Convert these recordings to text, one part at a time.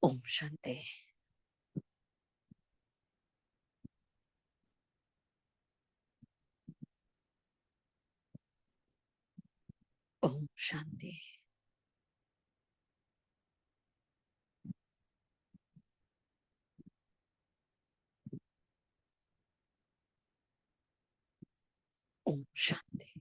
ओम शांति। ओम शांति। ओम शांति।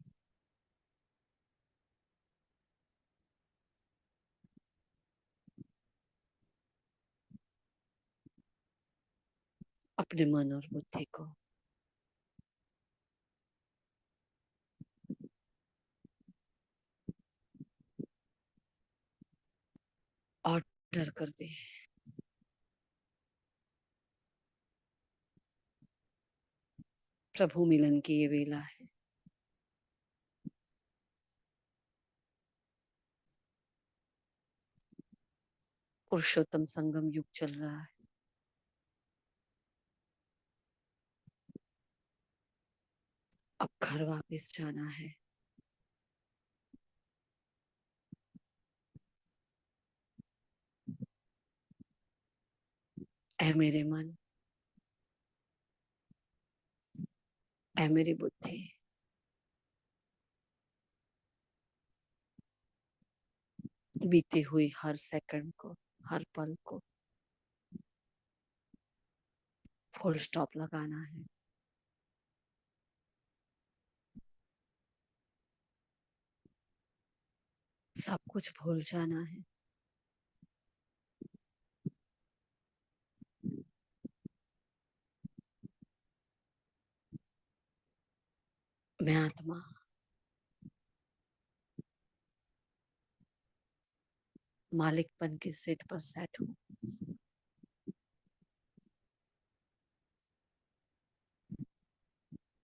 अपने मन और बुद्धि को ऑर्डर कर दे। प्रभु मिलन की ये वेला है। पुरुषोत्तम संगम युग चल रहा है। अब घर वापस जाना है। ऐ मेरे मन, ऐ मेरी बुद्धि, बीती हुई हर सेकंड को, हर पल को फुल स्टॉप लगाना है। सब कुछ भूल जाना है। मैं आत्मा मालिकपन की सीट पर सेट हूँ।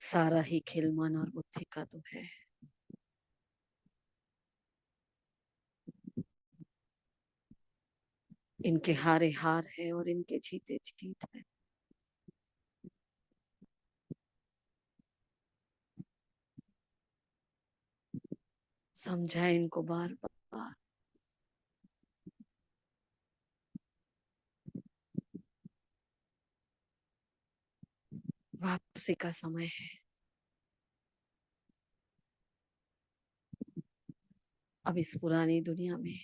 सारा ही खेल मन और बुद्धि का तो है। इनके हारे हार है और इनके जीते जीत है। समझाए इनको बार बार। वापसी का समय है। अब इस पुरानी दुनिया में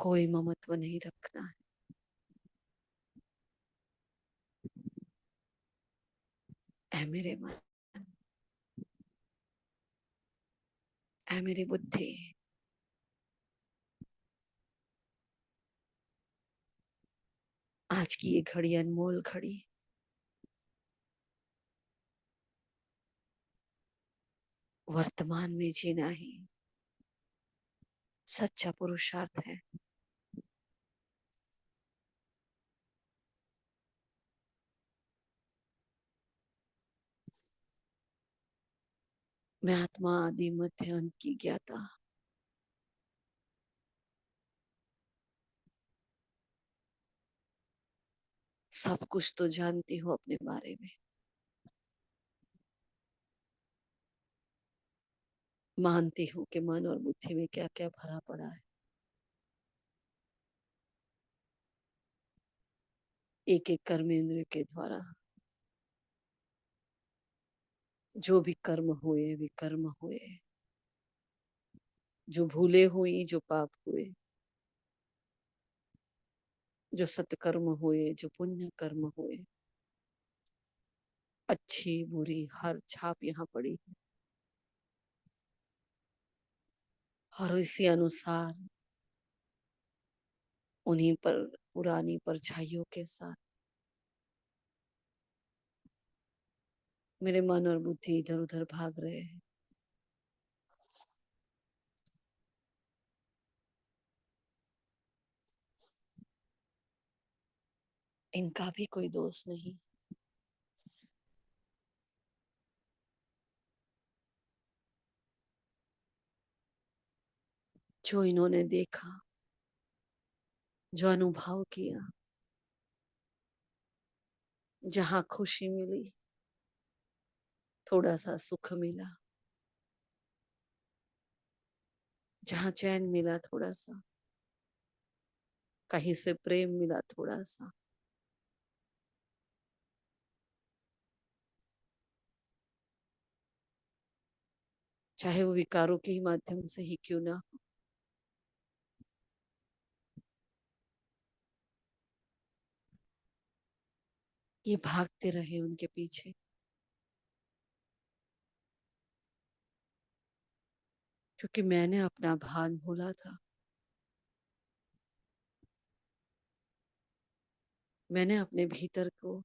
कोई ममत्व नहीं रखना है। ऐ मेरे मन, ऐ मेरी बुद्धि, आज की ये घड़ी अनमोल घड़ी वर्तमान में जीना ही सच्चा पुरुषार्थ है। मैं आत्मा आदि मध्य अंत की ज्ञाता, सब कुछ तो जानती हूँ अपने बारे में। मानती हूँ कि मन और बुद्धि में क्या क्या भरा पड़ा है। एक एक कर्मेंद्र के द्वारा जो भी कर्म हुए, विकर्म हुए, जो भूले हुई, जो पाप हुए, जो सत्कर्म हुए, जो पुण्य कर्म हुए, अच्छी बुरी हर छाप यहाँ पड़ी है। और इसी अनुसार उन्हीं पर पुरानी परछाइयों के साथ मेरे मन और बुद्धि इधर उधर भाग रहे हैं। इनका भी कोई दोष नहीं। जो इन्होंने देखा, जो अनुभव किया, जहां खुशी मिली, थोड़ा सा सुख मिला, जहाँ चैन मिला थोड़ा सा, कहीं से प्रेम मिला थोड़ा सा, चाहे वो विकारों के ही माध्यम से ही क्यों ना हो। ये भागते रहे उनके पीछे, क्योंकि मैंने अपना भान भूला था। मैंने अपने भीतर को,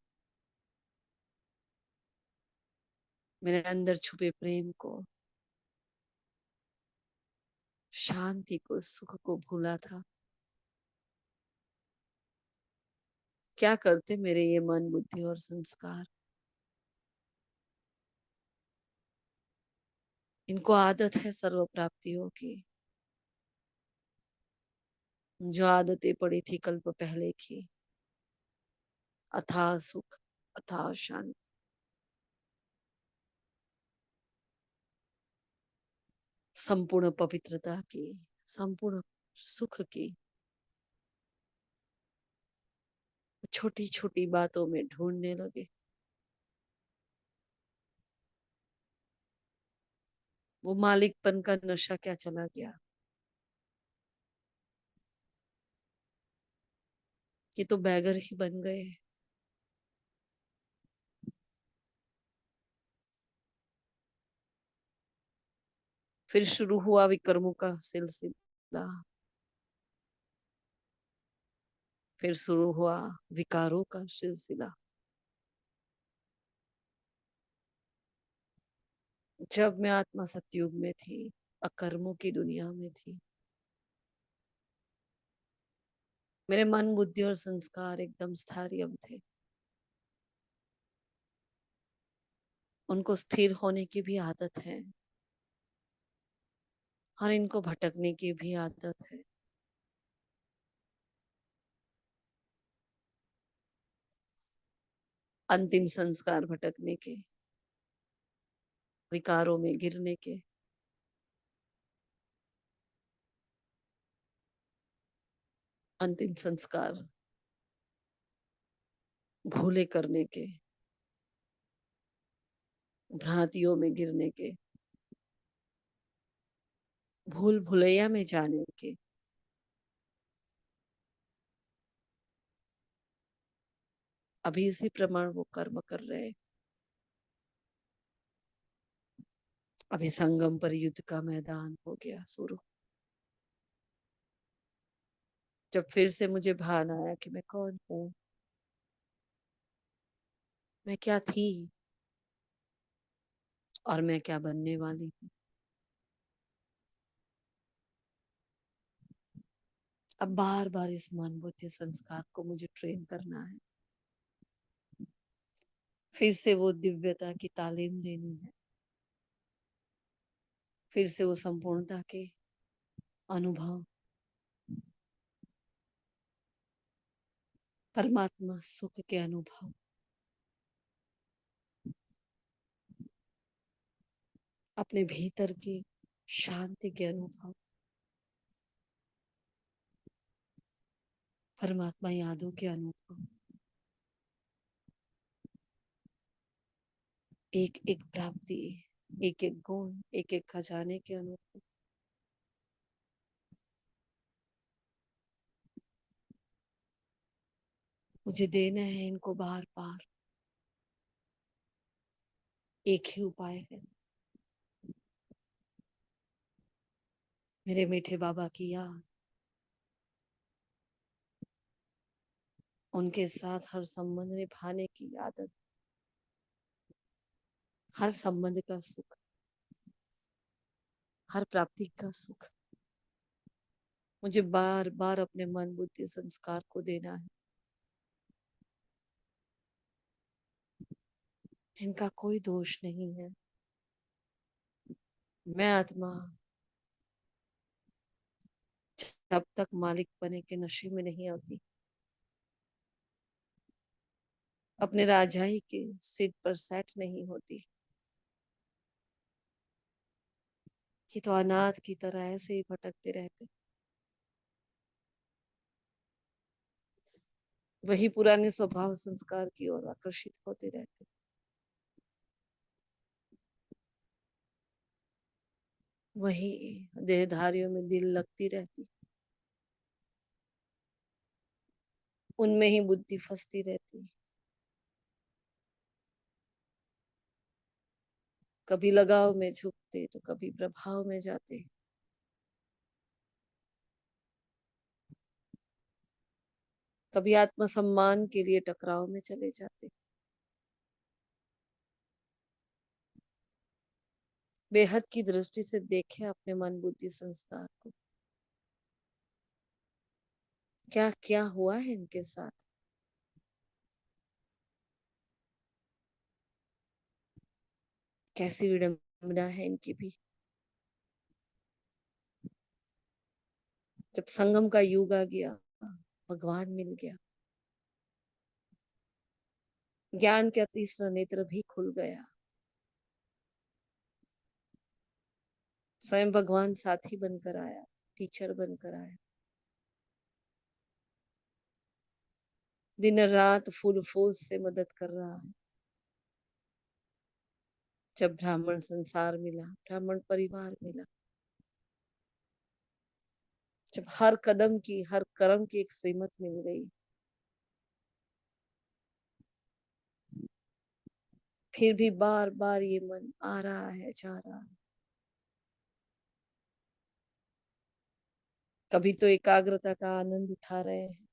मेरे अंदर छुपे प्रेम को, शांति को, सुख को भूला था। क्या करते मेरे ये मन, बुद्धि और संस्कार। इनको आदत है सर्व प्राप्तियों की, जो आदतें पड़ी थी कल्प पहले की। अथाह सुख, अथाह शांति, संपूर्ण पवित्रता की, संपूर्ण सुख की, छोटी छोटी बातों में ढूंढने लगे। वो मालिकपन का नशा क्या चला गया। ये तो बैगर ही बन गए। फिर शुरू हुआ विक्रमों का सिलसिला। फिर शुरू हुआ विकारों का सिलसिला। जब मैं आत्मा सतयुग में थी, अकर्मों की दुनिया में थी, मेरे मन, बुद्धि और संस्कार एकदम स्थायी थे। उनको स्थिर होने की भी आदत है, और इनको भटकने की भी आदत है। अंतिम संस्कार भटकने के, विकारों में गिरने के, अंतिम संस्कार भूले करने के, भ्रांतियों में गिरने के, भूल भुलैया में जाने के। अभी इसी प्रमाण वो कर्म कर रहे। अभी संगम पर युद्ध का मैदान हो गया शुरू। जब फिर से मुझे भान आया कि मैं कौन हूँ, मैं क्या थी और मैं क्या बनने वाली हूँ। अब बार बार इस मन, बुद्धि, संस्कार को मुझे ट्रेन करना है। फिर से वो दिव्यता की तालीम देनी है। फिर से वो संपूर्णता के अनुभव, परमात्मा सुख के अनुभव, अपने भीतर की शांति के अनुभव, परमात्मा यादों के अनुभव, एक एक प्राप्ति, एक एक गुण, एक एक खजाने के अनुभव। मुझे देना है इनको बार बार। एक ही उपाय है, मेरे मीठे बाबा की याद, उनके साथ हर संबंध निभाने की आदत, हर संबंध का सुख, हर प्राप्ति का सुख मुझे बार बार अपने मन, बुद्धि, संस्कार को देना है। इनका कोई दोष नहीं है। मैं आत्मा जब तक मालिक बने के नशे में नहीं आती, अपने राजाई के सीट पर सेट नहीं होती, ये तो अनाथ की तरह ऐसे ही भटकते रहते, वही पुराने स्वभाव संस्कार की ओर आकर्षित होते रहते। वही देहधारियों में दिल लगती रहती, उनमें ही बुद्धि फंसती रहती। कभी लगाव में झुकते तो कभी प्रभाव में जाते। कभी आत्मसम्मान के लिए टकराव में चले जाते। बेहद की दृष्टि से देखे अपने मन बुद्धि संस्कार को, क्या क्या हुआ है इनके साथ। कैसी विडंबना है इनकी भी। जब संगम का युग आ गया, भगवान मिल गया, ज्ञान का तीसरा नेत्र भी खुल गया, स्वयं भगवान साथी बनकर आया, टीचर बनकर आया, दिन रात फूल फूस से मदद कर रहा है। जब ब्राह्मण संसार मिला, ब्राह्मण परिवार मिला, जब हर कदम की हर कर्म की एक श्रीमत मिल गई, फिर भी बार बार ये मन आ रहा है जा रहा है। कभी तो एकाग्रता का आनंद उठा रहे हैं,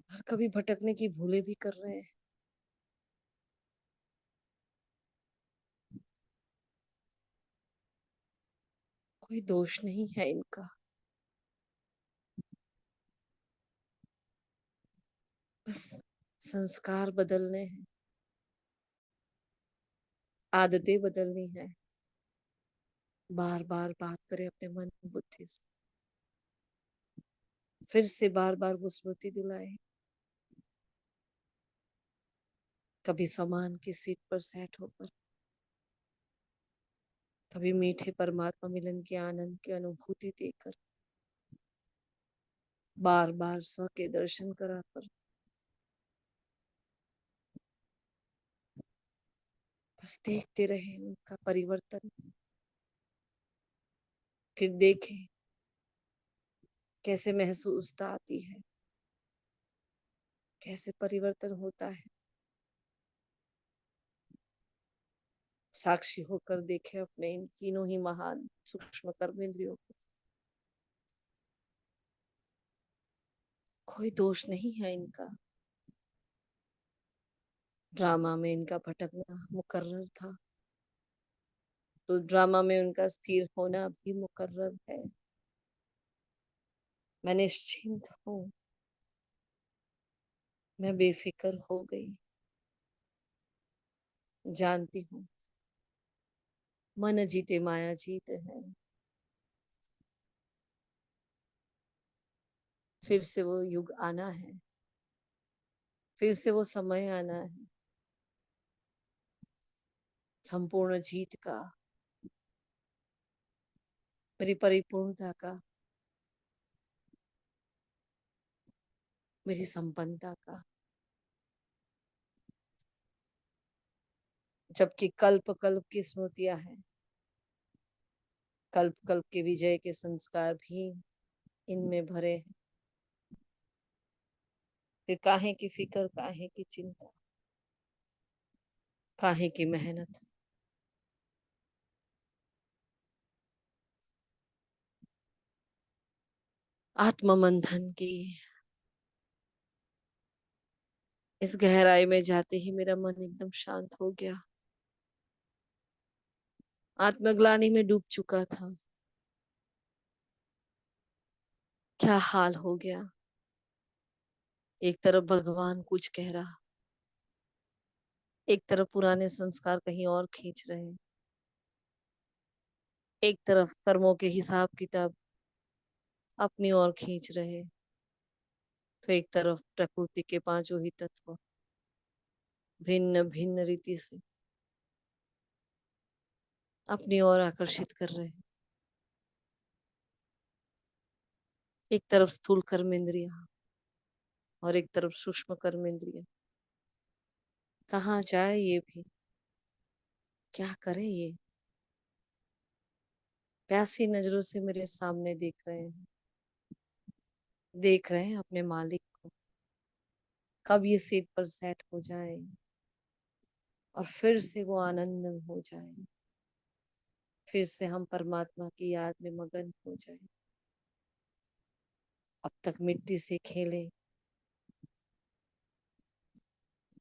और कभी भटकने की भूलें भी कर रहे हैं। कोई दोष नहीं है इनका, बस संस्कार बदलने हैं, आदतें बदलनी है। बार बार बात करें अपने मन बुद्धि से, फिर से बार बार वो स्मृति दिलाए। कभी समान की सीट पर सेट होकर, कभी मीठे परमात्मा मिलन के आनंद की अनुभूति देकर, बार बार स्व के दर्शन कराकर, बस देखते रहे उनका परिवर्तन। फिर देखें कैसे महसूसता आती है, कैसे परिवर्तन होता है। साक्षी होकर देखे अपने इन तीनों ही महान सूक्ष्म कर्मेंद्रियों को। कोई दोष नहीं है इनका, ड्रामा में इनका भटकना मुकर्रर था, तो ड्रामा में उनका स्थिर होना भी मुकर्रर है। मैं निश्चिंत हूँ, मैं बेफिक्र हो गई, जानती हूँ मन जीते माया जीत है। फिर से वो युग आना है, फिर से वो समय आना है, संपूर्ण जीत का, मेरी परिपूर्णता का, मेरी संपन्नता का। जबकि कल्प कल्प की स्मृतियां हैं, कल्प कल्प के विजय के संस्कार भी इनमें भरे हैं। फिर काहे की फिक्र, काहे की चिंता, काहे की मेहनत। आत्म मंथन की इस गहराई में जाते ही मेरा मन एकदम शांत हो गया। आत्मग्लानि में डूब चुका था, क्या हाल हो गया। एक तरफ भगवान कुछ कह रहा, एक तरफ पुराने संस्कार कहीं और खींच रहे हैं, एक तरफ कर्मों के हिसाब किताब अपनी ओर खींच रहे, तो एक तरफ प्रकृति के पांचों ही तत्व भिन्न भिन्न रीति से अपनी ओर आकर्षित कर रहे हैं। एक तरफ स्थूल कर्म इंद्रिया और एक तरफ सूक्ष्म कर्म इंद्रिया। कहाँ जाए ये भी, क्या करे ये। प्यासी नजरों से मेरे सामने देख रहे हैं अपने मालिक को। कब ये सीट पर सेट हो जाए और फिर से वो आनंद हो जाए, फिर से हम परमात्मा की याद में मगन हो जाए। अब तक मिट्टी से खेले,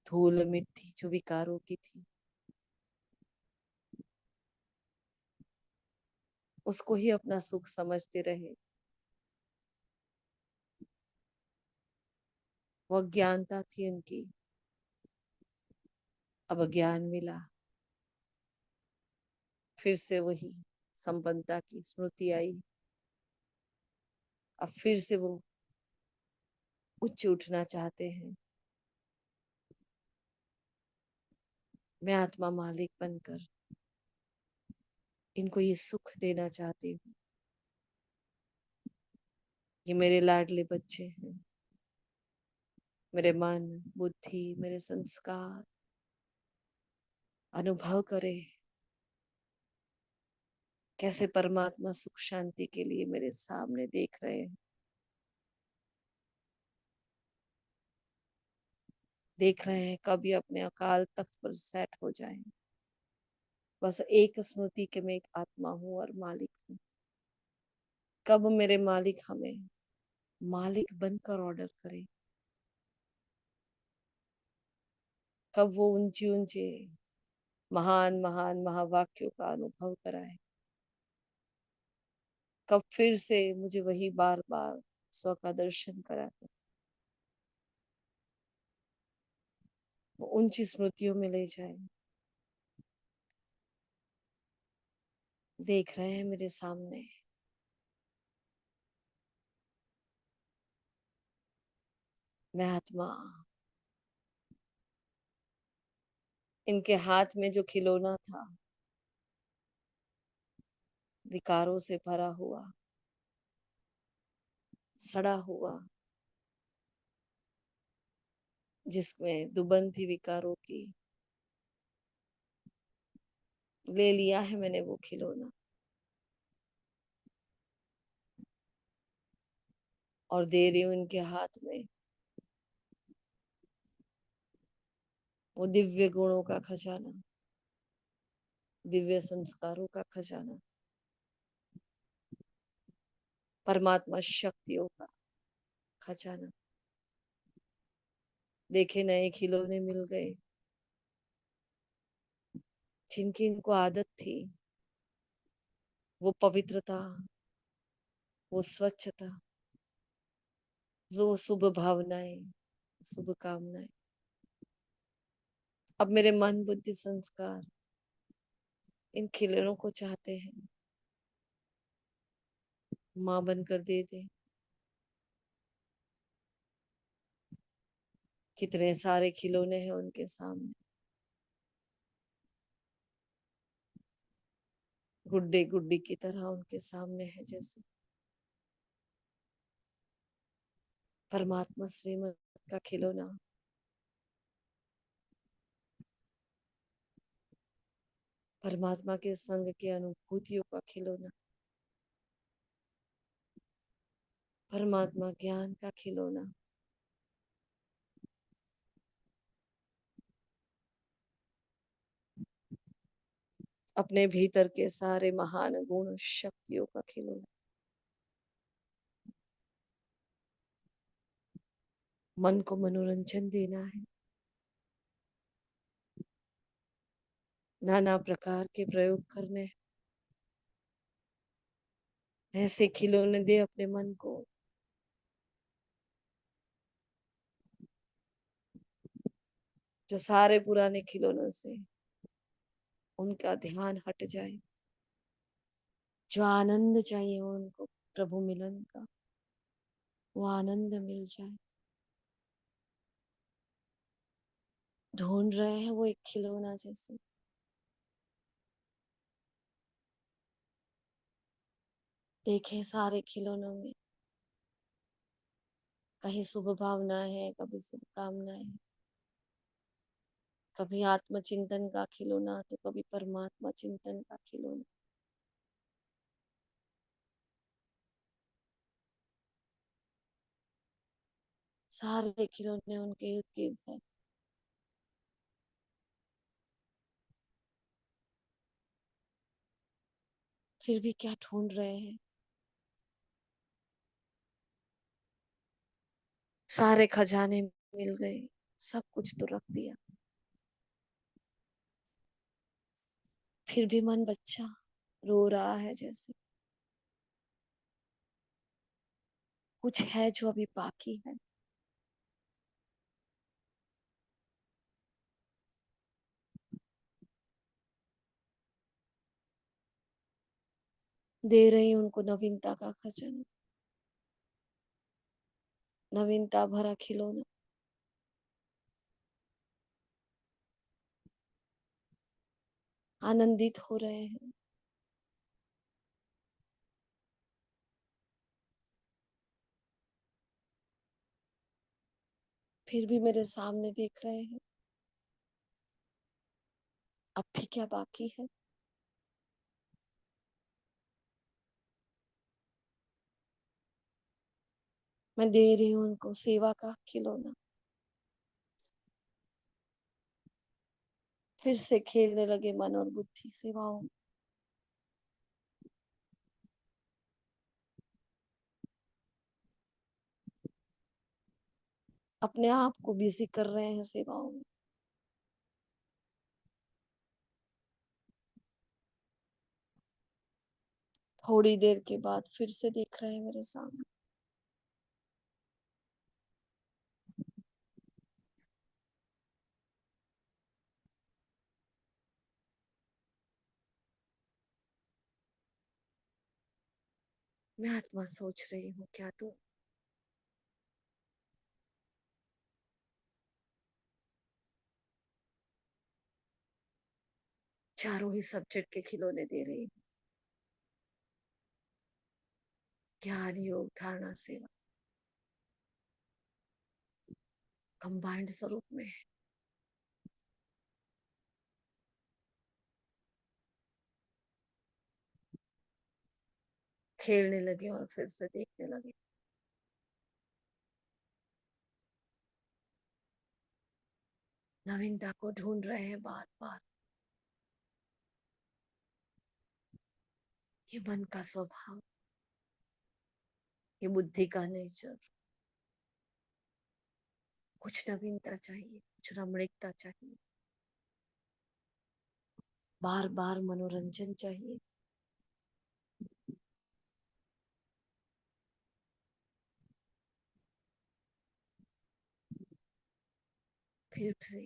धूल मिट्टी जो विकारों की थी, उसको ही अपना सुख समझते रहे। वो अज्ञानता थी उनकी, अब ज्ञान मिला। फिर से वही संपन्नता की स्मृति आई। अब फिर से वो उच्च उठना चाहते हैं। मैं आत्मा मालिक बनकर इनको ये सुख देना चाहती हूँ। ये मेरे लाडले बच्चे हैं। मेरे मन, बुद्धि, मेरे संस्कार अनुभव करे कैसे परमात्मा सुख शांति के लिए मेरे सामने देख रहे हैं। देख रहे हैं कब ये अपने अकाल तख्त पर सेट हो जाए। बस एक स्मृति के मैं एक आत्मा हूँ और मालिक हूँ। कब मेरे मालिक हमें मालिक बनकर ऑर्डर करे, कब वो ऊंचे ऊंचे महान महान महावाक्यों का अनुभव कराए, कब फिर से मुझे वही बार बार स्व का दर्शन कराए, वो ऊंची स्मृतियों में ले जाए। देख रहे हैं मेरे सामने मैं आत्मा। इनके हाथ में जो खिलौना था विकारों से भरा हुआ, सड़ा हुआ, जिसमें दुबन थी विकारों की, ले लिया है मैंने वो खिलौना और दे रही हूं इनके हाथ में वो दिव्य गुणों का खजाना, दिव्य संस्कारों का खजाना, परमात्मा शक्तियों का खजाना। देखे नए खिलौने मिल गए जिनकी इनको आदत थी। वो पवित्रता, वो स्वच्छता, जो शुभ भावनाएं, शुभ कामनाएं। अब मेरे मन बुद्धि संस्कार इन खिलौनों को चाहते हैं माँ बनकर दे दे। कितने सारे खिलौने हैं उनके सामने, गुड्डे गुड्डी की तरह उनके सामने है। जैसे परमात्मा श्रीमत का खिलौना, परमात्मा के संग के अनुभूतियों का खिलौना, परमात्मा ज्ञान का खिलौना, अपने भीतर के सारे महान गुण शक्तियों का खिलौना। मन को मनोरंजन देना है, नाना प्रकार के प्रयोग करने हैं। ऐसे खिलौने दे अपने मन को जो सारे पुराने खिलौनों से उनका ध्यान हट जाए, जो आनंद चाहिए उनको प्रभु मिलन का, वो आनंद मिल जाए। ढूंढ रहे हैं वो एक खिलौना जैसे, देखे सारे खिलौनों में कहीं शुभ भावना है, कभी शुभकामना है, कभी आत्मचिंतन का खिलौना तो कभी परमात्मा चिंतन का खिलौना। सारे खिलौने उनके इर्द गिर्द है। फिर भी क्या ढूंढ रहे हैं? सारे खजाने मिल गए, सब कुछ तो रख दिया, फिर भी मन बच्चा रो रहा है जैसे कुछ है जो अभी बाकी है। दे रही हूं उनको नवीनता का खजाना, नवीनता भरा खिलौना। आनंदित हो रहे हैं। फिर भी मेरे सामने देख रहे हैं, अब भी क्या बाकी है। मैं दे रही हूँ उनको सेवा का खिलौना। फिर से खेलने लगे मन और बुद्धि सेवाओं में। अपने आप को बिजी कर रहे हैं सेवाओं में। थोड़ी देर के बाद फिर से देख रहे हैं मेरे सामने। मैं आत्मा सोच रही हूँ क्या तू चारों ही सब्जेक्ट के खिलौने दे रही हूँ। ज्ञान योग धारणा सेवा कंबाइंड स्वरूप में खेलने लगे और फिर से देखने लगे। नवीनता को ढूंढ रहे हैं बार बार। ये मन का स्वभाव, ये बुद्धि का नेचर। कुछ नवीनता चाहिए, कुछ रमणीकता चाहिए, बार बार मनोरंजन चाहिए। फिर से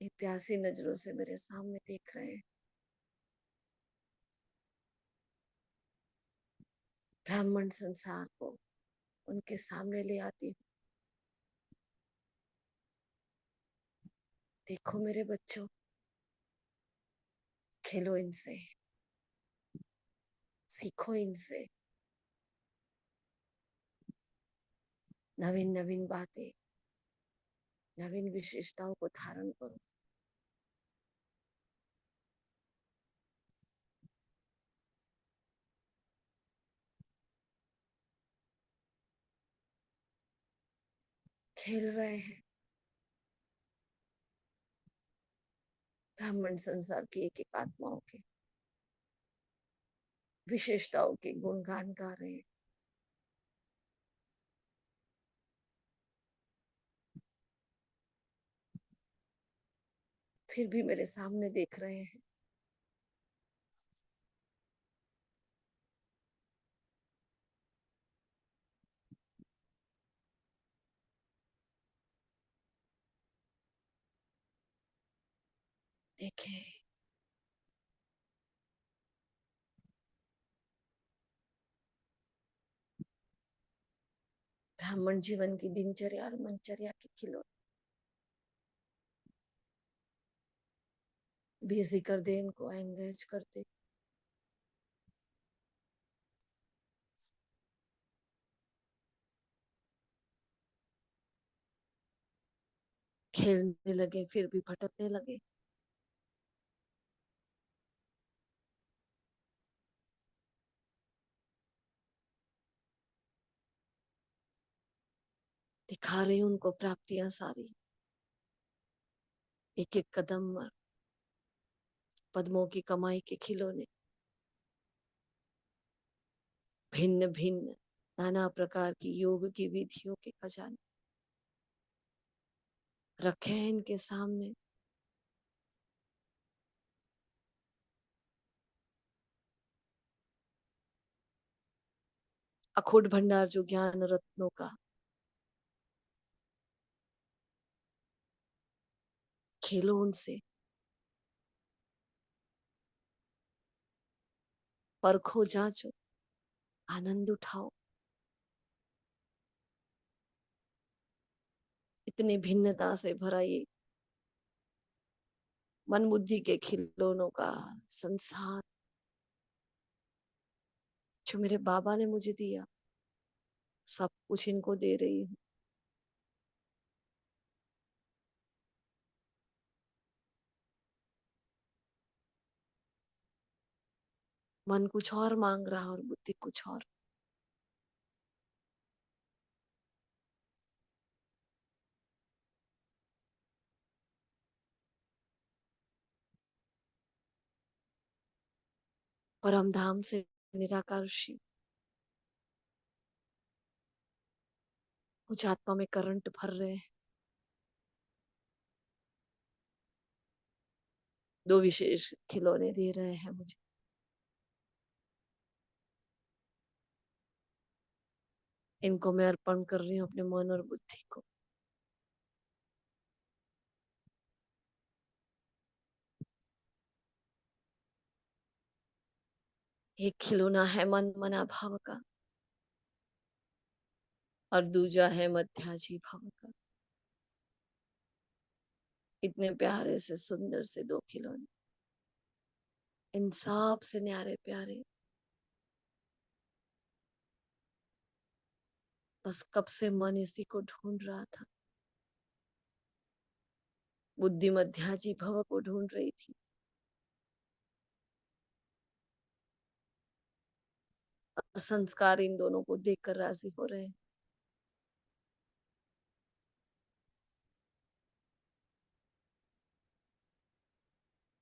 एक प्यासी नजरों से मेरे सामने देख रहे हैं। ब्राह्मण संसार को उनके सामने ले आती हूँ। देखो मेरे बच्चों, खेलो इनसे, सीखो इनसे, नवीन नवीन बातें, नवीन विशेषताओं को धारण करो। खेल रहे हैं ब्राह्मण संसार की एक एक आत्माओं के विशेषताओं के गुणगान गा रहे हैं। फिर भी मेरे सामने देख रहे हैं। देखे ब्राह्मण जीवन की दिनचर्या और मनचर्या के खिलौने बिजी कर दे, इनको एंगेज कर दे। खेलने लगे फिर भी भटकने लगे। दिखा रही हूं उनको प्राप्तियां सारी, एक एक कदम पर पद्मों की कमाई के खिलौने, भिन्न भिन्न नाना प्रकार की योग की विधियों के खजाने रखे हैं इनके सामने। अखोट भंडार जो ज्ञान रत्नों का, खेलो उनसे, परखो जांचो, आनंद उठाओ। इतनी भिन्नता से भरा ये मन बुद्धि के खिलौनों का संसार जो मेरे बाबा ने मुझे दिया, सब कुछ इनको दे रही हूँ। मन कुछ और मांग रहा और बुद्धि कुछ और। परम धाम से निराकार शिव मुझे आत्मा में करंट भर रहे हैं। दो विशेष खिलौने दे रहे हैं मुझे। इनको मैं अर्पण कर रही हूँ अपने मन और बुद्धि को। एक खिलौना है मन मना भाव का और दूजा है मध्याजी भाव का। इतने प्यारे से सुंदर से दो खिलौने, इन सब से न्यारे प्यारे। बस कब से मन इसी को ढूंढ रहा था, बुद्धि मध्याजी भव को ढूंढ रही थी। और संस्कार इन दोनों को देखकर राजी हो रहे हैं।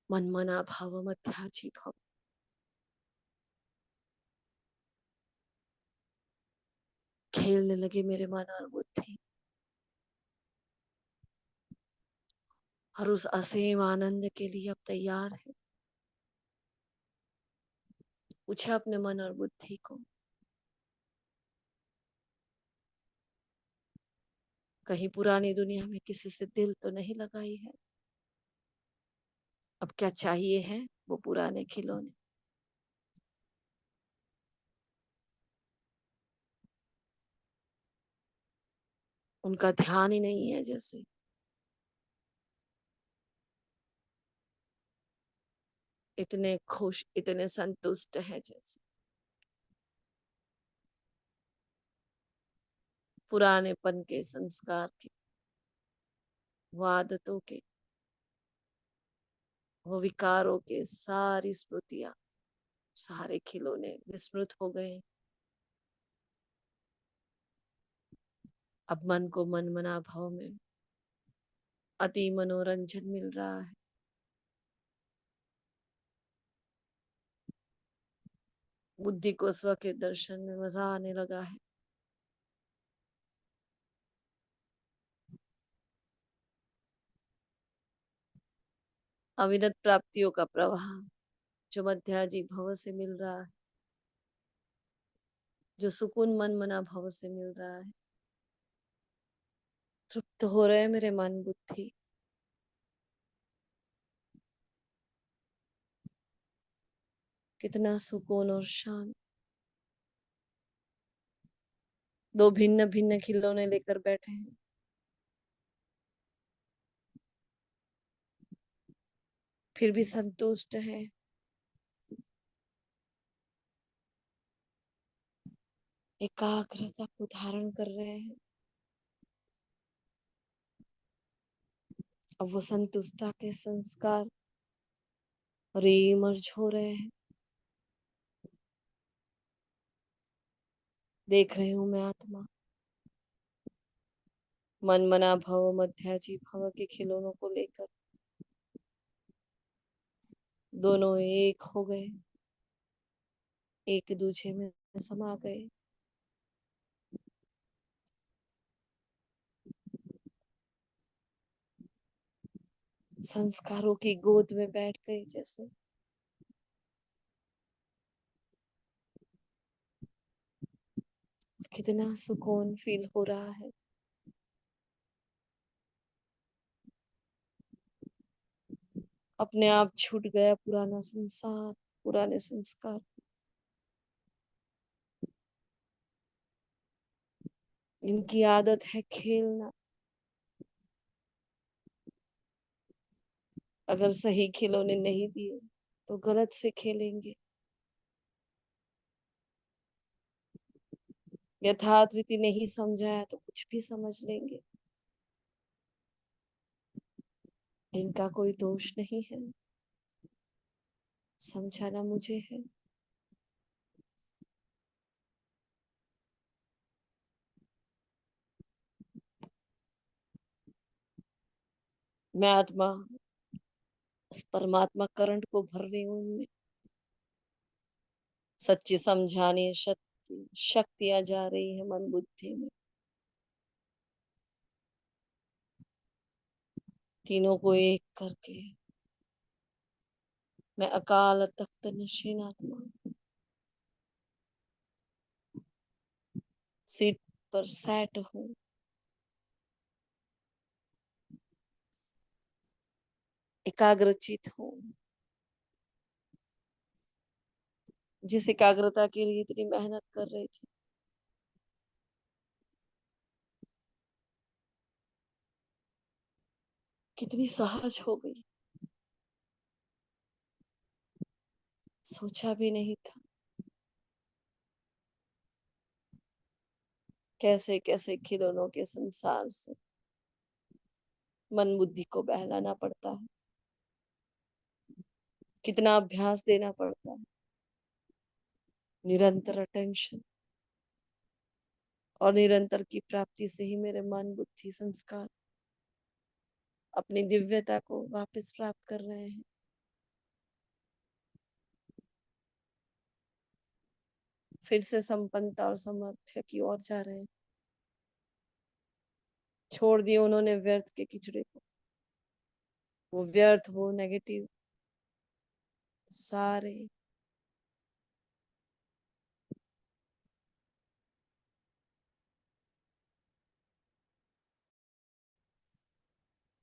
मन मना भाव मध्याजी भव। खेलने लगे मेरे मन और बुद्धि और उस असीम आनंद के लिए अब तैयार है। पूछे अपने मन और बुद्धि को, कहीं पुरानी दुनिया में किसी से दिल तो नहीं लगाई है? अब क्या चाहिए है? वो पुराने खिलौने। उनका ध्यान ही नहीं है, जैसे इतने खुश इतने संतुष्ट है, जैसे पुरानेपन के संस्कार के, वो आदतों के, वो विकारों के सारी स्मृतियां, सारे खिलौने विस्मृत हो गए। अब मन को मन मना भाव में अति मनोरंजन मिल रहा है। बुद्धि को स्व के दर्शन में मजा आने लगा है। अविरत प्राप्तियों का प्रवाह जो मध्याजी भव से मिल रहा है, जो सुकून मन मना भव से मिल रहा है। तृप्त हो रहे मेरे मन बुद्धि। कितना सुकून और शांत। दो भिन्न भिन्न खिलौने लेकर बैठे हैं, फिर भी संतुष्ट है। एकाग्रता को धारण कर रहे हैं। अब वो संतुष्टता के संस्कार रीइमर्ज हो रहे हैं। देख रही हूं मैं आत्मा मन मना भव मध्याजी भव के खिलौनों को लेकर दोनों एक हो गए, एक दूसरे में समा गए। संस्कारों की गोद में बैठ गए जैसे। कितना सुकून फील हो रहा है। अपने आप छूट गया पुराना संसार, पुराने संस्कार। इनकी आदत है खेलना। अगर सही खिलौने नहीं दिए तो गलत से खेलेंगे। यथार्थ रीति नहीं समझाया तो कुछ भी समझ लेंगे। इनका कोई दोष नहीं है, समझाना मुझे है। मैं आत्मा उस परमात्मा करंट को भर रही हूँ उनमें। सच्ची समझाने शक्ति शक्तियां जा रही है मन बुद्धि में। तीनों को एक करके मैं अकाल तख्त नशीन आत्मा सीट पर सेट हूँ। एकाग्रचित हूँ। जिस एकाग्रता के लिए इतनी मेहनत कर रहे थे, कितनी सहज हो गई, सोचा भी नहीं था। कैसे कैसे खिलौनों के संसार से मन बुद्धि को बहलाना पड़ता है। कितना अभ्यास देना पड़ता है। निरंतर अटेंशन और निरंतर की प्राप्ति से ही मेरे मन बुद्धि संस्कार अपनी दिव्यता को वापस प्राप्त कर रहे हैं। फिर से संपन्नता और सामर्थ्य की ओर जा रहे हैं। छोड़ दिए उन्होंने व्यर्थ के किचड़े को। वो व्यर्थ, वो नेगेटिव सारे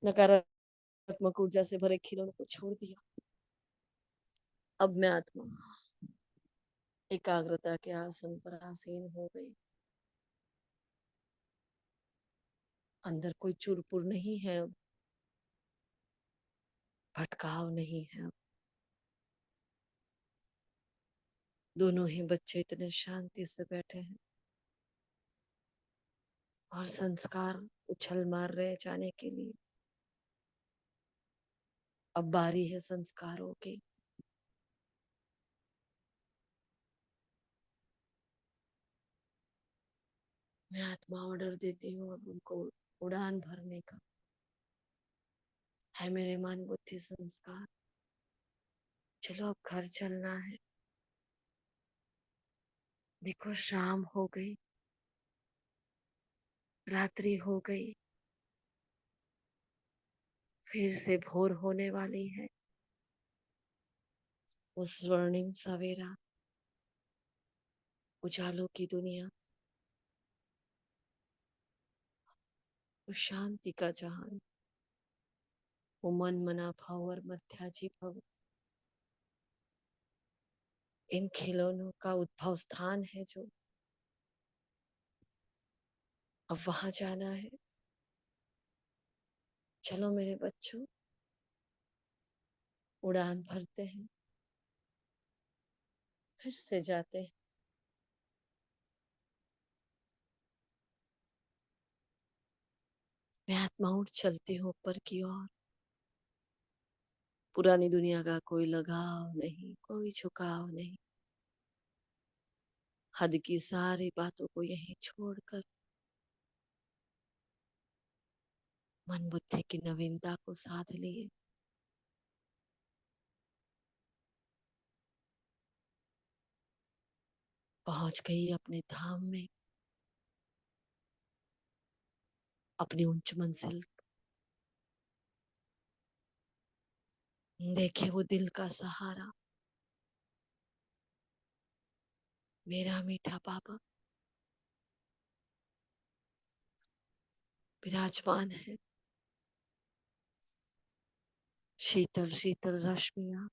नकारात्मक ऊर्जा से भरे खिलौनों को छोड़ दिया। अब मैं आत्मा एकाग्रता के आसन पर आसीन हो गई। अंदर कोई चुरपुर नहीं है, अब भटकाव नहीं है। अब दोनों ही बच्चे इतने शांति से बैठे हैं और संस्कार उछल मार रहे जाने के लिए। अब बारी है संस्कारों की। मैं आत्मा ऑर्डर देती हूँ अब उनको उड़ान भरने का। है मेरे मन बुद्धि संस्कार, चलो अब घर चलना है। देखो शाम हो गई, रात्रि हो गई, फिर से भोर होने वाली है। वो स्वर्णिम सवेरा, उजालों की दुनिया, वो शांति का जहान, वो मन मना भाव और मध्याजी भव। इन खिलौनों का उद्भव स्थान है जो अब वहां जाना है। चलो मेरे बच्चों, उड़ान भरते हैं, फिर से जाते हैं। मैं आत्मा उठ चलती हूँ ऊपर की ओर। पुरानी दुनिया का कोई लगाव नहीं, कोई झुकाव नहीं। हद की सारी बातों को यहीं छोड़कर मन बुद्धि की नवीनता को साध लिए। पहुंच गई अपने धाम में, अपनी ऊंच मंजिल। देखे वो दिल का सहारा, मेरा मीठा बाबा विराजमान है। शीतल शीतल रश्मियां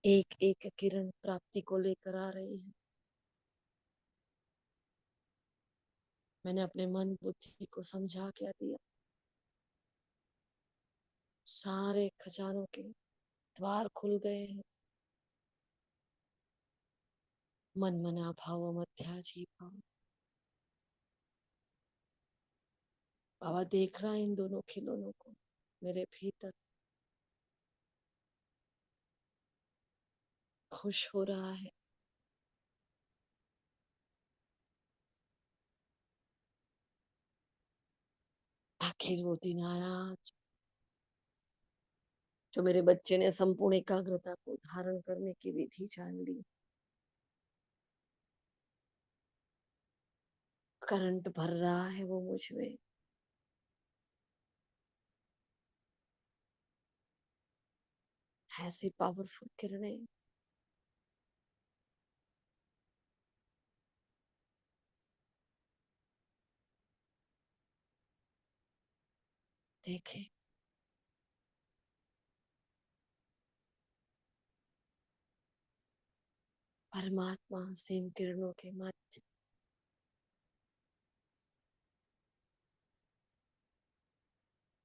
एक एक किरण प्राप्ति को लेकर आ रही है। मैंने अपने मन बुद्धि को समझा क्या दिया। सारे खजानों के द्वार खुल गए हैं। मन मना भाव मध्याजी भाव। बाबा देख रहा है इन दोनों खिलौनों को मेरे भीतर, खुश हो रहा है। आखिर वो दिन आया आज, जो मेरे बच्चे ने संपूर्ण एकाग्रता को धारण करने की विधि जान ली। करंट भर रहा है वो मुझ में। ऐसी पावरफुल किरणें। देखे परमात्मा सेम किरणों के मध्य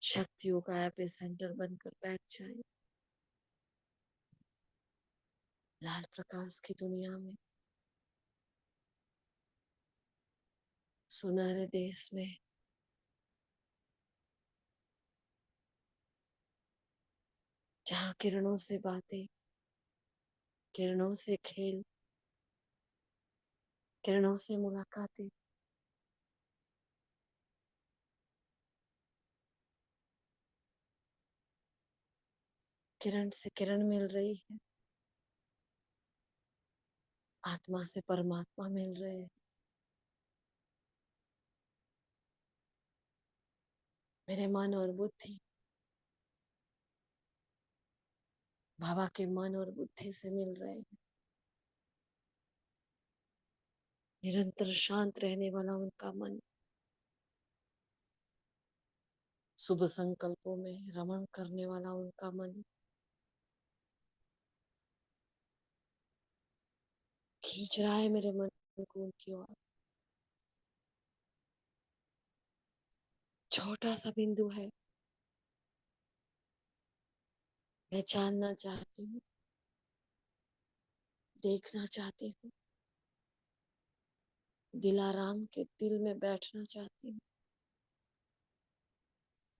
शक्तियों का एपी सेंटर बनकर बैठ जाए। लाल प्रकाश की दुनिया में, सुनहरे देश में, जहाँ किरणों से बातें, किरणों से खेल, किरणों से मुलाकातें। किरण से किरण मिल रही है, आत्मा से परमात्मा मिल रहे हैं। मेरे मन और बुद्धि बाबा के मन और बुद्धि से मिल रहे हैं। निरंतर शांत रहने वाला उनका मन शुभ संकल्पों में रमण करने वाला उनका मन खींच रहा है मेरे मन को उनकी ओर। छोटा सा बिंदु है, मैं जानना चाहती हूँ, देखना चाहती हूँ, दिलाराम के दिल में बैठना चाहती हूँ।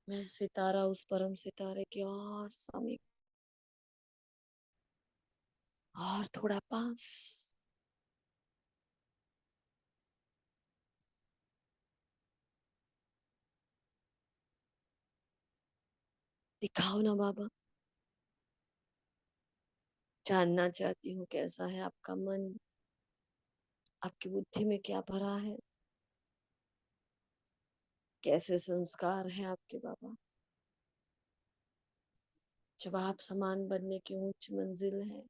मैं सितारा उस परम सितारे की और समीप, और थोड़ा पास। दिखाओ ना बाबा, जानना चाहती हूँ कैसा है आपका मन, आपकी बुद्धि में क्या भरा है, कैसे संस्कार है आपके बाबा। जब आप समान बनने की ऊंच मंजिल है,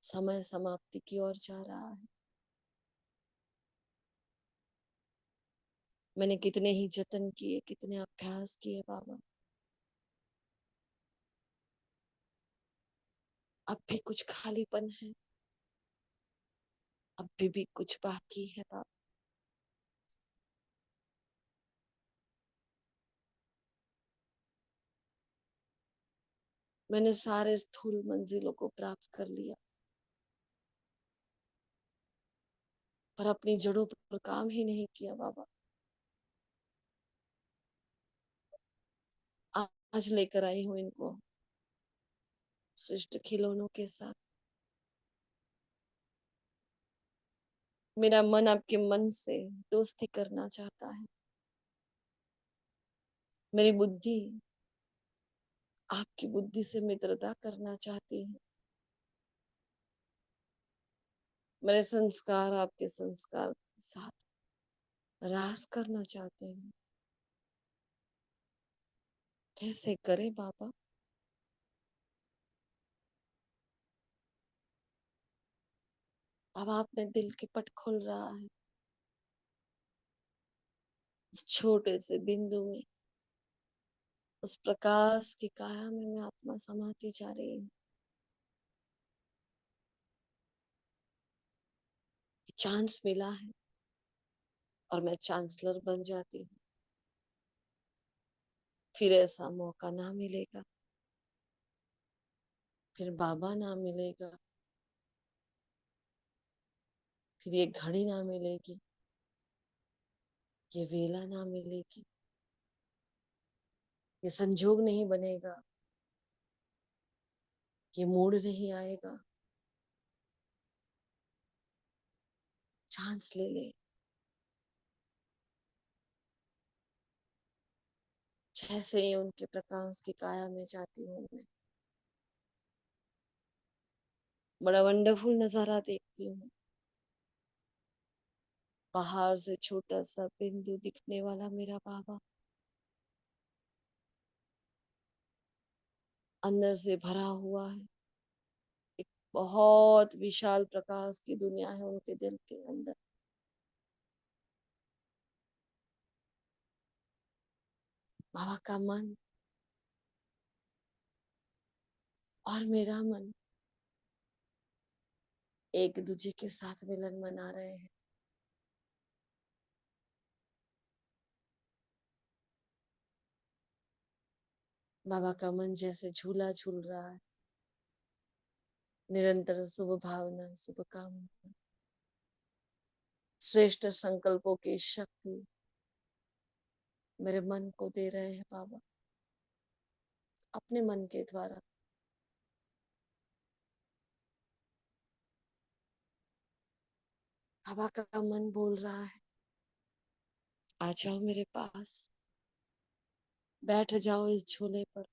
समय समाप्ति की ओर जा रहा है। मैंने कितने ही जतन किए, कितने अभ्यास किए बाबा, अब भी कुछ खालीपन है, अब भी कुछ बाकी है बाबा। मैंने सारे स्थूल मंजिलों को प्राप्त कर लिया, पर अपनी जड़ों पर काम ही नहीं किया बाबा। आज लेकर आई हूँ इनको सृष्ट खिलौनों के साथ। मेरा मन आपके मन से दोस्ती करना चाहता है। मेरी बुद्धि आपकी बुद्धि से मित्रता करना चाहती है। मेरे संस्कार आपके संस्कार के साथ रास करना चाहते हैं। कैसे करे बाबा? अब आपने दिल के पट खोल रहा है। इस छोटे से बिंदु में, उस प्रकाश की काया में मैं आत्मा समाती जा रही हूँ। चांस मिला है और मैं चांसलर बन जाती हूँ। फिर ऐसा मौका ना मिलेगा, फिर बाबा ना मिलेगा, फिर ये घड़ी ना मिलेगी, ये वेला ना मिलेगी, ये संजोग नहीं बनेगा, ये मूड नहीं आएगा। चांस ले ले। जैसे ही उनके प्रकाश की काया में जाती हूँ मैं, बड़ा वंडरफुल नजारा देखती हूँ। बाहर से छोटा सा बिंदु दिखने वाला मेरा बाबा अंदर से भरा हुआ है। एक बहुत विशाल प्रकाश की दुनिया है उनके दिल के अंदर। बाबा का मन और मेरा मन एक दूजे के साथ मिलन मना रहे हैं। बाबा का मन जैसे झूला झूल रहा है। निरंतर शुभ भावना, शुभ कामना, श्रेष्ठ संकल्पों की शक्ति मेरे मन को दे रहे हैं बाबा, अपने मन के द्वारा। बाबा का मन बोल रहा है, आ जाओ मेरे पास, बैठ जाओ इस झूले पर।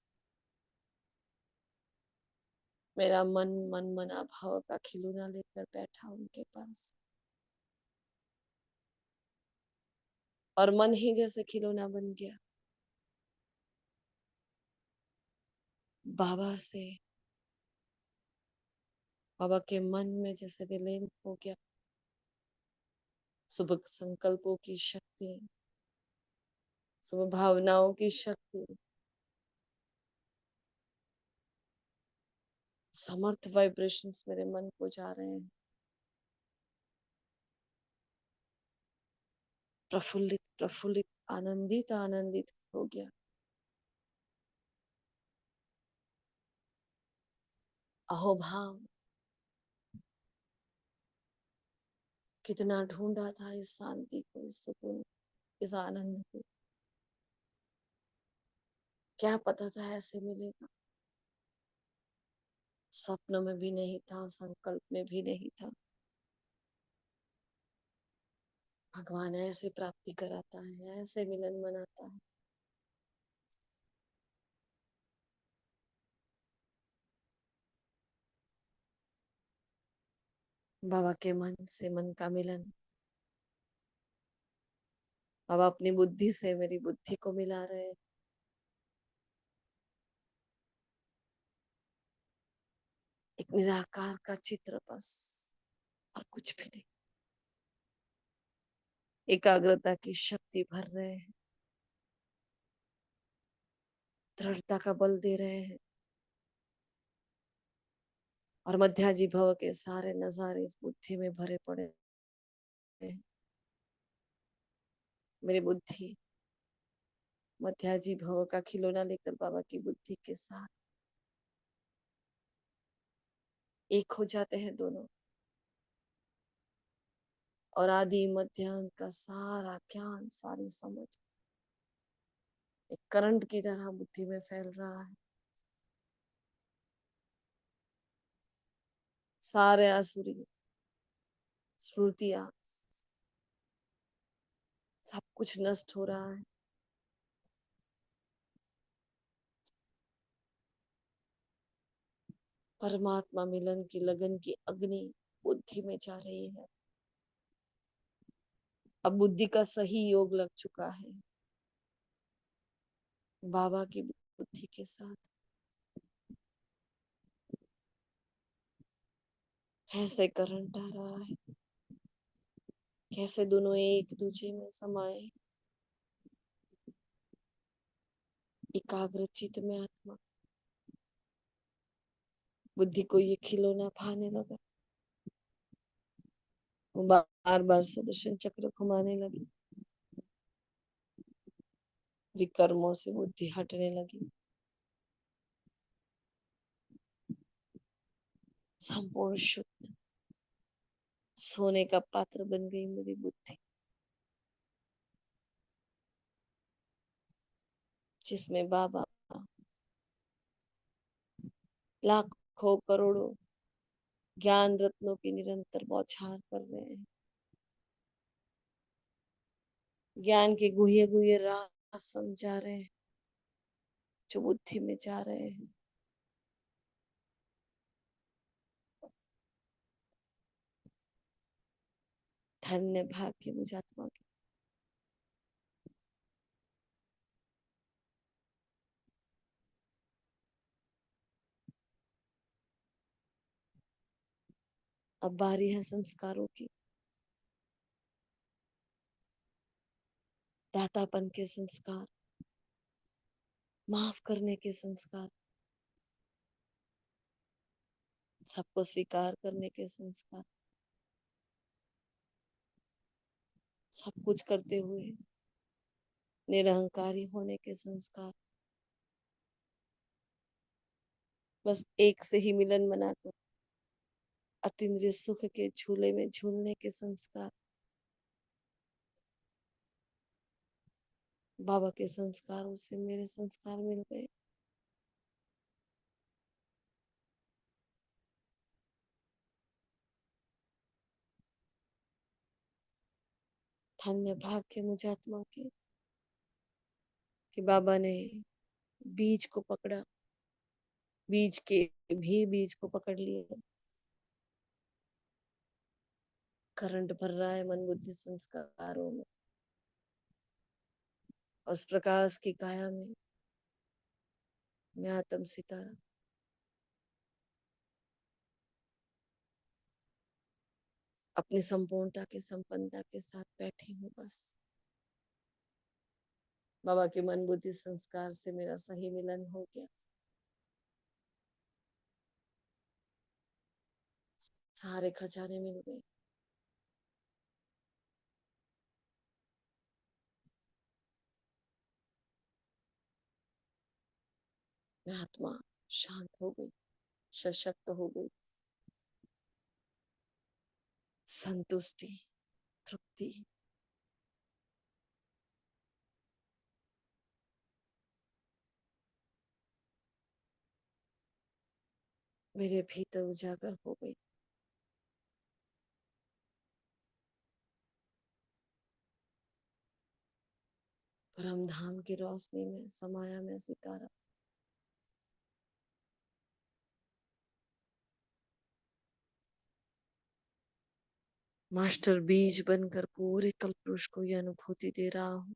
मेरा मन मन मना भाव का खिलौना लेकर बैठा उनके पास, और मन ही जैसे खिलौना बन गया। बाबा से, बाबा के मन में जैसे विलीन हो गया। शुभ संकल्पों की शक्ति, शुभ भावनाओं की शक्ति, समर्थ वाइब्रेशंस मेरे मन को जा रहे हैं। प्रफुल्लित प्रफुल्लित, आनंदित आनंदित हो गया। अहोभाव, कितना ढूंढा था इस शांति को, इस सुकून, इस आनंद को। क्या पता था ऐसे मिलेगा। स्वप्न में भी नहीं था, संकल्प में भी नहीं था। भगवान ऐसे प्राप्ति कराता है, ऐसे मिलन मनाता है। बाबा के मन से मन का मिलन। बाबा अपनी बुद्धि से मेरी बुद्धि को मिला रहे हैं। एक निराकार का चित्र बस, और कुछ भी नहीं। एकाग्रता की शक्ति भर रहे हैं, दृढ़ता का बल दे रहे हैं, और मध्याजी भव के सारे नजारे इस बुद्धि में भरे पड़े हैं। मेरी बुद्धि मध्याजी भव का खिलौना लेकर बाबा की बुद्धि के साथ एक हो जाते हैं दोनों, और आदि मध्य अंत का सारा ज्ञान, सारी समझ एक करंट की तरह बुद्धि में फैल रहा है। सारे आसुरी स्मृतियां, सब कुछ नष्ट हो रहा है। परमात्मा मिलन की लगन की अग्नि बुद्धि में जा रही है। अब बुद्धि का सही योग लग चुका है बाबा की बुद्धि के साथ। ऐसे करंट आ रहा है, कैसे दोनों एक दूसरे में समाये। एकाग्र चित्त में आत्मा बुद्धि को ये खिलौना भाने लगा। वो बार बार सुदर्शन चक्र घुमाने लगी। विकर्मों से बुद्धि हटने लगी। संपूर्ण शुद्ध सोने का पात्र बन गई मेरी बुद्धि, जिसमें बाबा लाखों करोड़ों ज्ञान रत्नों की निरंतर बौछार कर रहे हैं। ज्ञान के गुह्य गुह्य राज समझा रहे हैं, जो बुद्धि में जा रहे हैं। धन्य भाग्य मुझ आत्मा के। अब बारी है संस्कारों की, दातापन के संस्कार, माफ करने के संस्कार, सबको स्वीकार करने के संस्कार, सब कुछ करते हुए निरहंकारी होने के संस्कार, बस एक से ही मिलन बनाकर अतीन्द्रिय सुख के झूले में झूलने के संस्कार। बाबा के संस्कारों से मेरे संस्कार मिल गए। धन्य भाग्य मुझे आत्मा के कि बाबा ने बीज को पकड़ा, बीज के भी बीज को पकड़ लिया। करंट भर रहा है मन बुद्धि संस्कारों में। उस प्रकाश की काया में मैं आत्म सितारा अपनी संपूर्णता के संपन्नता के साथ बैठी हूँ। बस बाबा के मन बुद्धि संस्कार से मेरा सही मिलन हो गया। सारे खजाने मिल गए। मैं आत्मा शांत हो गई, सशक्त हो गई। संतुष्टि, तृप्ति, मेरे भीतर उजागर हो गई। परम धाम की रोशनी में समाया मैं सितारा। मास्टर बीज बनकर पूरे कल्पवृक्ष को यह अनुभूति दे रहा हूँ।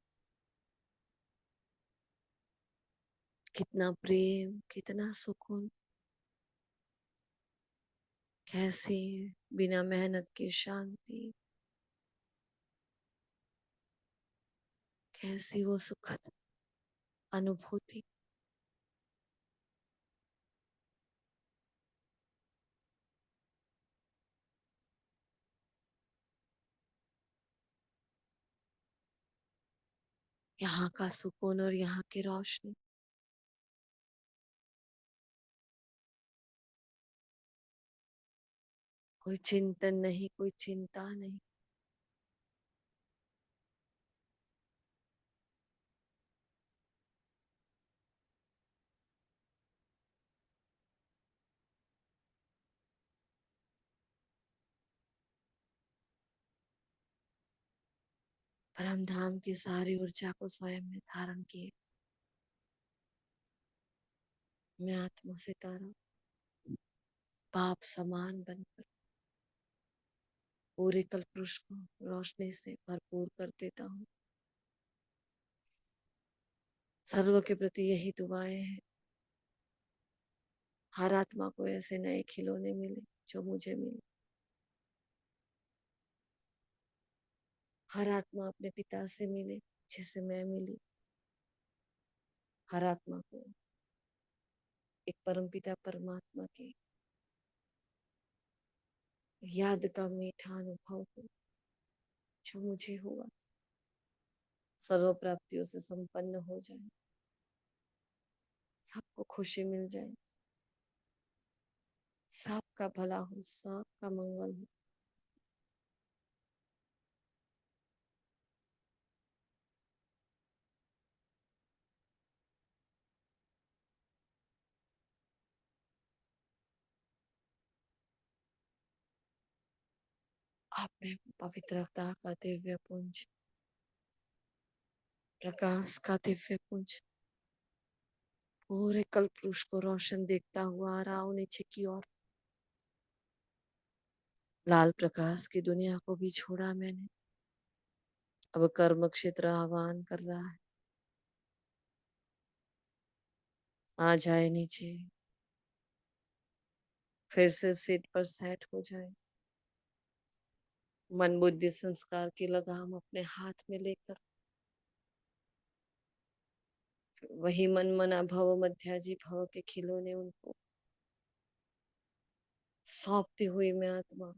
कितना प्रेम, कितना सुकून, कैसी बिना मेहनत की शांति, कैसी वो सुखद अनुभूति। यहाँ का सुकून और यहाँ की रोशनी। कोई चिंतन नहीं, कोई चिंता नहीं। परम धाम की सारी ऊर्जा को स्वयं में धारण किए मैं आत्मा सितारा पाप समान बनकर पूरे कल्पवृक्ष को रोशनी से भरपूर कर देता हूँ। सर्व के प्रति यही दुआएं हैं। हर आत्मा को ऐसे नए खिलौने मिले जो मुझे मिले। हर आत्मा अपने पिता से मिले जिसे मैं मिली। हर आत्मा को एक परमपिता परमात्मा की याद का मीठा अनुभव हो जो मुझे हुआ। सर्व प्राप्तियों से संपन्न हो जाए, सबको खुशी मिल जाए, सबका भला हो, सबका मंगल हो। आप में पवित्रता का दिव्य पुंज, प्रकाश का दिव्य पुंज पूरे कल्पवृक्ष को रोशन देखता हुआ आ रहा हूं नीचे की ओर। लाल प्रकाश की दुनिया को भी छोड़ा मैंने। अब कर्म क्षेत्र आह्वान कर रहा है, आ जाए नीचे, फिर से सीट पर सेट हो जाए। मन बुद्धि संस्कार की लगाम अपने हाथ में लेकर वही मन मना भव मध्याजी भव के खिलौने उनको सौंपती हुई मैं आत्मा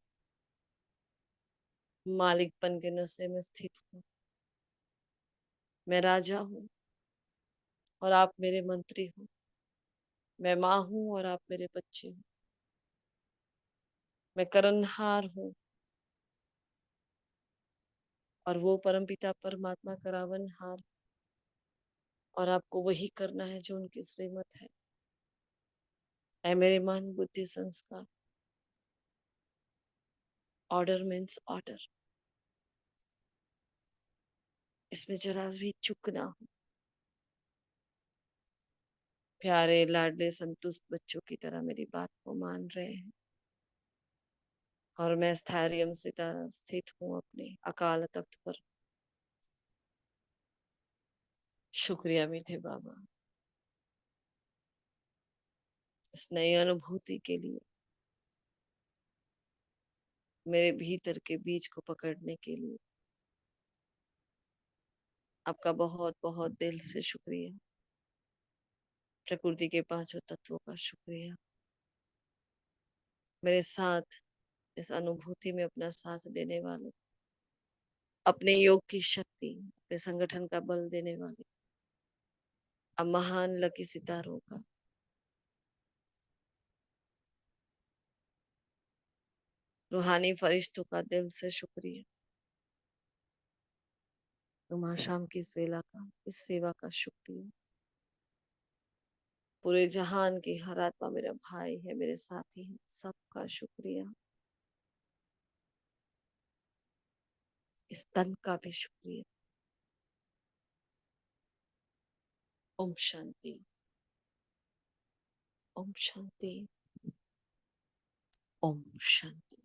मालिकपन के नशे में स्थित हूँ। मैं राजा हूँ और आप मेरे मंत्री हो। मैं माँ हूँ और आप मेरे बच्चे हो। मैं करनहार हूँ और वो परमपिता परमात्मा करावनहार। और आपको वही करना है जो उनकी श्रीमत है। ऐ मेरे मन बुद्धि संस्कार, ऑर्डर मीन्स ऑर्डर, इसमें जरा भी चूक ना हो। प्यारे लाडले संतुष्ट बच्चों की तरह मेरी बात को मान रहे हैं। और मैं स्थैर्यम से स्थित हूँ अपने अकाल तख्त पर। शुक्रिया मीठे बाबा इस नई अनुभूति के लिए, मेरे भीतर के बीज को पकड़ने के लिए। आपका बहुत बहुत दिल से शुक्रिया। प्रकृति के पांचों तत्वों का शुक्रिया, मेरे साथ इस अनुभूति में अपना साथ देने वाले, अपने योग की शक्ति, अपने संगठन का बल देने वाले, अब महान लकी सितारों का, रूहानी फरिश्तों का दिल से शुक्रिया। तुम शाम की इस वेला का, इस सेवा का शुक्रिया। पूरे जहान की हर आत्मा मेरा भाई है, मेरे साथी है, सबका शुक्रिया। इस तन का भी शुक्रिया। ओम शांति, ओम शांति, ओम शांति।